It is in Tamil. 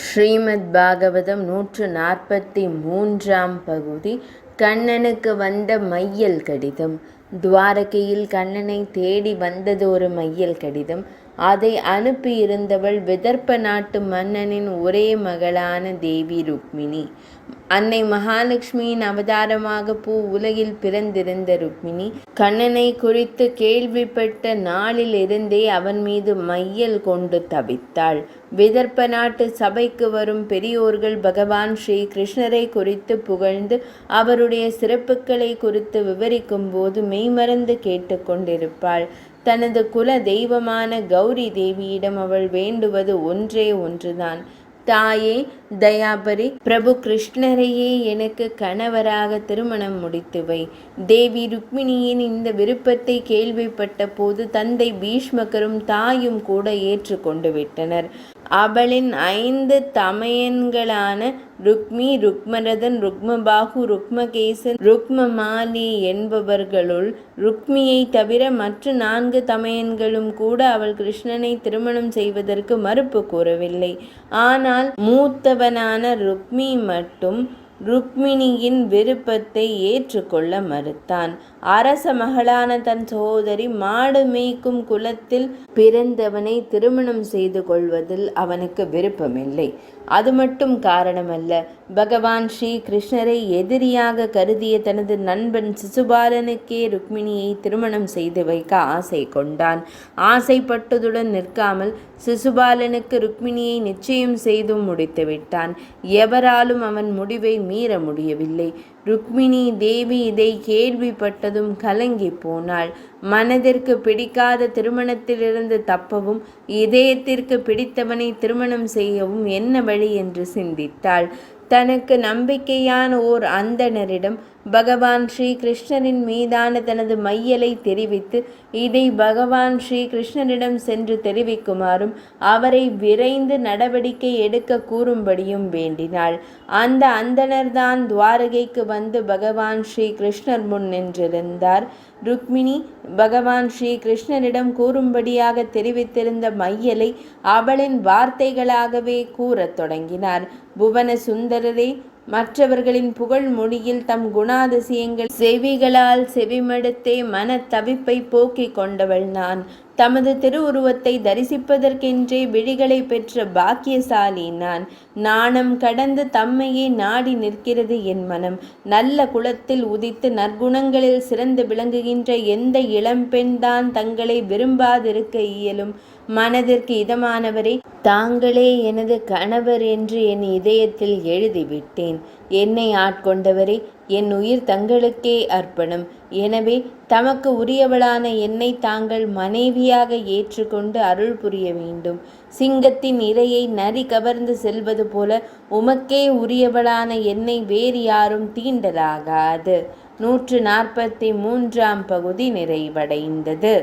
ஸ்ரீமத் பாகவதம் 143ஆம் பகுதி. கண்ணனுக்கு வந்த மையல் கடிதம். துவாரகையில் கண்ணனை தேடி வந்தது ஒரு மையல் கடிதம். அதை அனுப்பியிருந்தவள் விதர்ப்ப நாட்டு மன்னனின் ஒரே மகளான தேவி ருக்மிணி. அன்னை மகாலட்சுமியின் அவதாரமாக பூ உலகில் பிறந்திருந்த ருக்மிணி கண்ணனை குறித்து கேள்விப்பட்ட நாளில் இருந்தே அவன் மீது மையல் கொண்டு தவித்தாள். விதர்ப்ப நாட்டு சபைக்கு வரும் பெரியோர்கள் பகவான் ஸ்ரீ கிருஷ்ணரை குறித்து புகழ்ந்து அவருடைய சிறப்புகளை குறித்து விவரிக்கும் போது மெய்மறந்து கேட்டுக்கொண்டிருப்பாள். தனது குல தெய்வமான கௌரி தேவியிடம் அவள் வேண்டுவது ஒன்றே ஒன்றுதான். தாயே தயாபரி, பிரபு கிருஷ்ணரையே எனக்கு கணவராக திருமணம் முடித்துவை. தேவி ருக்மிணியின் இந்த விருப்பத்தை கேள்விப்பட்ட போது தந்தை பீஷ்மகரும் தாயும் கூட ஏற்றுக்கொண்டு விட்டனர். அவளின் 5 தமையன்களான ருக்மி, ருக்மரதன், ருக்மபாகு, ருக்மகேசன், ருக்மமாலி என்பவர்களுள் ருக்மியை தவிர மற்ற 4 தமையன்களும் கூட அவள் கிருஷ்ணனை திருமணம் செய்வதற்கு மறுப்பு கூறவில்லை. ஆனால் மூத்தவனான ருக்மி மட்டும் ருக்மிணியின் விருப்பத்தை ஏற்றுக்கொள்ள மறுத்தான். அரச மகளான தன் சகோதரி மாடு மேய்க்கும் குலத்தில் பிறந்தவனை திருமணம் செய்து கொள்வதில் அவனுக்கு விருப்பமில்லை. அது மட்டும் காரணமல்ல, பகவான் ஸ்ரீ கிருஷ்ணரை எதிரியாக கருதிய தனது நண்பன் சிசுபாலனுக்கே ருக்மிணியை திருமணம் செய்து வைக்க ஆசை கொண்டான். ஆசைப்பட்டதுடன் நிற்காமல் சிசுபாலனுக்கு ருக்மிணியை நிச்சயம் செய்தும் முடித்து விட்டான். எவராலும் அவன் முடிவை மீற முடியவில்லை. ருக்மிணி தேவி இதை கேள்விப்பட்டதும் கலங்கி போனாள். மனதிற்கு பிடிக்காத திருமணத்திலிருந்து தப்பவும் இதயத்திற்கு பிடித்தவனை திருமணம் செய்யவும் என்ன வழி என்று சிந்தித்தாள். தனக்கு நம்பிக்கையான ஓர் அந்தணரிடம் பகவான் ஸ்ரீ கிருஷ்ணரின் மீதான தனது மையலை தெரிவித்து இதை பகவான் ஸ்ரீ கிருஷ்ணரிடம் சென்று தெரிவிக்குமாறும் அவரை விரைந்து நடவடிக்கை எடுக்க கூறும்படியும் வேண்டினாள். அந்த அந்தணர்தான் துவாரகைக்கு வந்து பகவான் ஸ்ரீ கிருஷ்ணர் முன் நின்றிருந்தார். ருக்மிணி பகவான் ஸ்ரீ கிருஷ்ணரிடம் கூறும்படியாக தெரிவித்திருந்த மையலை அவளின் வார்த்தைகளாகவே கூறத் தொடங்கினார். புவன சுந்தரரே, மற்றவர்களின் புகழ் மொழியில் தம் குணாதிசயங்கள் செவிகளால் செவிமடுத்தே மன தவிப்பை போக்கிக் கொண்டவள் நான். தமது திருவுருவத்தை தரிசிப்பதற்கென்றே விழிகளை பெற்ற பாக்கியசாலி நான். நாணம் கடந்து தம்மையே நாடி நிற்கிறது என் மனம். நல்ல குலத்தில் உதித்து நற்குணங்களில் சிறந்து விளங்குகின்ற எந்த இளம்பெண் தான் தங்களை விரும்பாதிருக்க இயலும்? மனதிற்கு இதமானவரே, தாங்களே எனது கணவர் என்று என் இதயத்தில் எழுதிவிட்டேன். என்னை ஆட்கொண்டவரே, என் உயிர் தங்களுக்கே அர்ப்பணம். எனவே தமக்கு உரியவளான என்னை தாங்கள் மனைவியாக ஏற்றுக்கொண்டு அருள் புரிய வேண்டும். சிங்கத்தின் இரையை நரி கவர்ந்து செல்வது போல உமக்கே உரியவளான என்னை வேறு யாரும் தீண்டலாகாது. 143ஆம் பகுதி நிறைவடைந்தது.